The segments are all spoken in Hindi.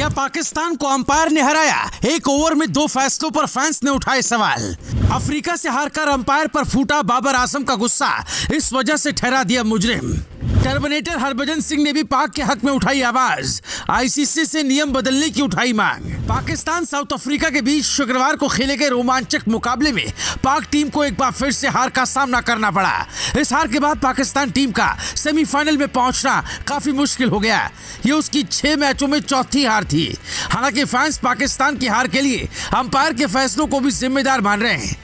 क्या पाकिस्तान को अंपायर ने हराया? एक ओवर में 2 फैसलों पर फैंस ने उठाए सवाल। अफ्रीका से हारकर अंपायर पर फूटा बाबर आजम का गुस्सा, इस वजह से ठहरा दिया मुजरिम। टर्मिनेटर हरभजन सिंह ने भी पाक के हक में उठाई आवाज, आईसीसी से नियम बदलने की उठाई मांग। पाकिस्तान साउथ अफ्रीका के बीच शुक्रवार को खेले गए रोमांचक मुकाबले में पाक टीम को एक बार फिर से हार का सामना करना पड़ा। इस हार के बाद पाकिस्तान टीम का सेमीफाइनल में पहुंचना काफी मुश्किल हो गया। ये उसकी 6 मैचों में चौथी हार थी। हालांकि फैंस पाकिस्तान की हार के लिए अंपायर के फैसलों को भी जिम्मेदार मान रहे हैं।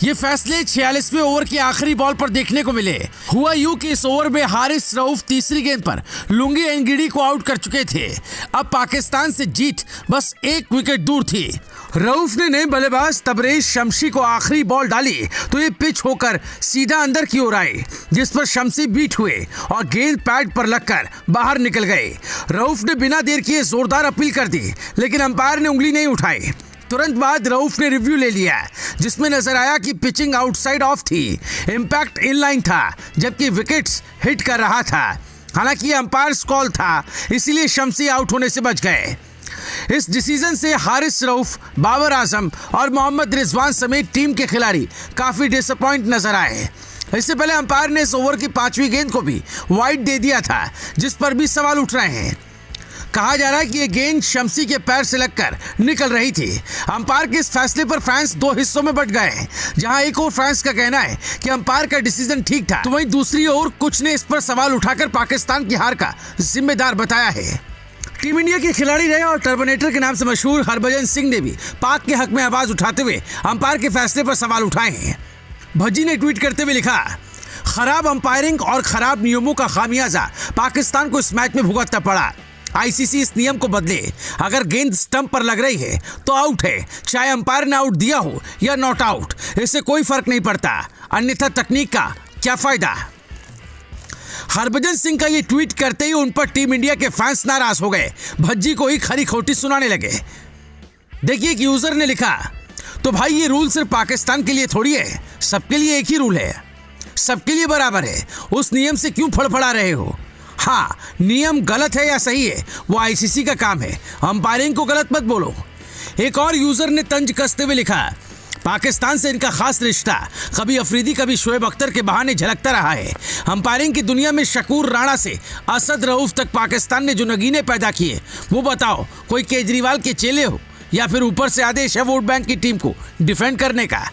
ये फैसले 46वें ओवर की आखिरी बॉल पर देखने को मिले। हुआ यूं कि इस ओवर में हारिस रऊफ तीसरी गेंद पर लुंगी एनगिडी को आउट कर चुके थे। अब पाकिस्तान से जीत बस 1 विकेट दूर थी। रऊफ ने नए बल्लेबाज तबरेज शमशी को आखिरी बॉल डाली तो ये पिच होकर सीधा अंदर की ओर आई, जिस पर शमशी बीट हुए और गेंद पैड पर लगकर बाहर निकल गए। रऊफ ने बिना देर किए जोरदार अपील कर दी, लेकिन अंपायर ने उंगली नहीं उठाई। तुरंत बाद रऊफ ने रिव्यू ले लिया, जिसमें नजर आया कि पिचिंग आउटसाइड ऑफ थी, इंपैक्ट इनलाइन था, जबकि विकेट्स हिट कर रहा था। हालांकि अंपायर्स कॉल था, इसीलिए शमशी आउट होने से बच गए। इस डिसीजन से हारिस रऊफ, बाबर आजम और मोहम्मद रिजवान समेत टीम के खिलाड़ी काफी डिसअपॉइंट नजर आए। इससे पहले अंपायर ने इस ओवर की 5वीं गेंद को भी वाइड दे दिया था, जिस पर भी सवाल उठ रहे हैं। कहा जा रहा है कि यह गेंद शमशी के पैर से लगकर निकल रही थी। अंपायर के इस फैसले पर फैंस 2 हिस्सों में बंट गए, जहां एक और फैंस का कहना है कि अंपायर का डिसीजन ठीक था, तो वहीं दूसरी ओर कुछ ने इस पर सवाल उठाकर पाकिस्तान की हार का जिम्मेदार बताया है। टीम इंडिया के खिलाड़ी रहे और टर्मिनेटर के नाम से मशहूर हरभजन सिंह ने भी पाक के हक में आवाज उठाते हुए अंपायर के फैसले पर सवाल उठाए हैं। भज्जी ने ट्वीट करते हुए लिखा, खराब अंपायरिंग और खराब नियमों का खामियाजा पाकिस्तान को इस मैच में भुगतना पड़ा। आईसीसी इस नियम को बदले। अगर गेंद स्टंप पर लग रही है तो आउट है, चाहे अंपायर ने आउट दिया हो या नॉट आउट, इससे कोई फर्क नहीं पड़ता। अन्यथा तकनीक का क्या फायदा। हरभजन सिंह का ये ट्वीट करते ही उन पर टीम इंडिया के फैंस नाराज हो गए, भज्जी को ही खरी खोटी सुनाने लगे। देखिए, एक यूजर ने लिखा, तो भाई ये रूल सिर्फ पाकिस्तान के लिए थोड़ी है, सबके लिए एक ही रूल है, सबके लिए बराबर है। उस नियम से क्यों फड़फड़ा रहे हो? हाँ, नियम गलत है या सही है वो आईसीसी का काम है, अंपायरिंग को गलत मत बोलो। एक और यूजर ने तंज कसते हुए लिखा, पाकिस्तान से इनका खास रिश्ता कभी अफरीदी कभी शोएब अख्तर के बहाने झलकता रहा है। अंपायरिंग की दुनिया में शकूर राणा से असद रऊफ तक पाकिस्तान ने जो नगीने पैदा किए, वो बताओ कोई केजरीवाल के चेले हो या फिर ऊपर से आदेश है वोट बैंक की टीम को डिफेंड करने का।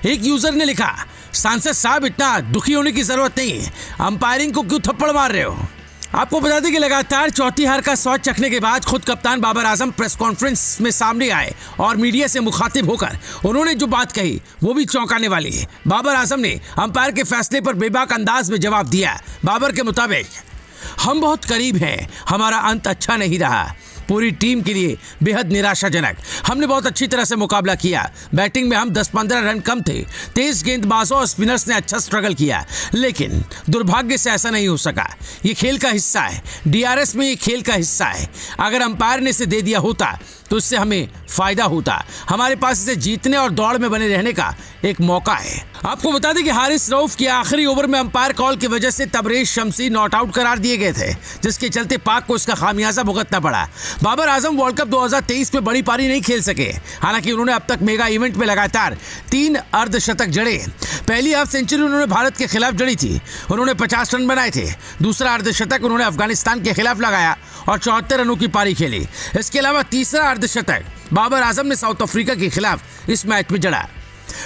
एक यूजर ने लिखा, सांसद साहब इतना दुखी होने की जरूरत नहीं है, अंपायरिंग को क्यों थप्पड़ मार रहे हो। आपको बता दें कि लगातार चौथी हार का स्वाद चखने के बाद खुद कप्तान बाबर आजम प्रेस कॉन्फ्रेंस में सामने आए और मीडिया से मुखातिब होकर उन्होंने जो बात कही वो भी चौंकाने वाली है। बाबर आजम ने अंपायर के फैसले पर बेबाक अंदाज में जवाब दिया। बाबर के मुताबिक, हम बहुत करीब हैं, हमारा अंत अच्छा नहीं रहा, पूरी टीम के लिए बेहद निराशाजनक। हमने बहुत अच्छी तरह से मुकाबला किया, बैटिंग में हम 10-15 रन कम थे, तेज गेंदबाजों और स्पिनर्स ने अच्छा स्ट्रगल किया, लेकिन दुर्भाग्य से ऐसा नहीं हो सका। ये खेल का हिस्सा है, डीआरएस में ये खेल का हिस्सा है। अगर अंपायर ने इसे दे दिया होता तो इससे हमें फायदा होता। हमारे पास इसे जीतने और दौड़ में बने रहने का एक मौका है। आपको बता दें कि हारिस रऊफ की आखिरी ओवर में अंपायर कॉल की वजह से तबरेज शमशी नॉट आउट करार दिए गए थे, जिसके चलते पाक को इसका खामियाजा भुगतना पड़ा। बाबर आजम वर्ल्ड कप 2023 में बड़ी पारी नहीं खेल सके, हालांकि उन्होंने अब तक मेगा इवेंट में लगातार 3 अर्धशतक जड़े। पहली हाफ सेंचुरी उन्होंने भारत के खिलाफ जड़ी थी, उन्होंने 50 रन बनाए थे। दूसरा अर्धशतक उन्होंने अफगानिस्तान के खिलाफ लगाया और 74 रनों की पारी खेली। इसके अलावा तीसरा अर्धशतक बाबर आजम ने साउथ अफ्रीका के खिलाफ इस मैच में जड़ा।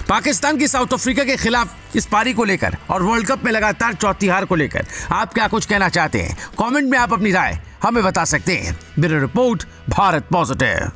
पाकिस्तान की साउथ अफ्रीका के खिलाफ इस पारी को लेकर और वर्ल्ड कप में लगातार चौथी हार को लेकर आप क्या कुछ कहना चाहते हैं? कमेंट में आप अपनी राय हमें बता सकते हैं। Bureau report, Bharat positive.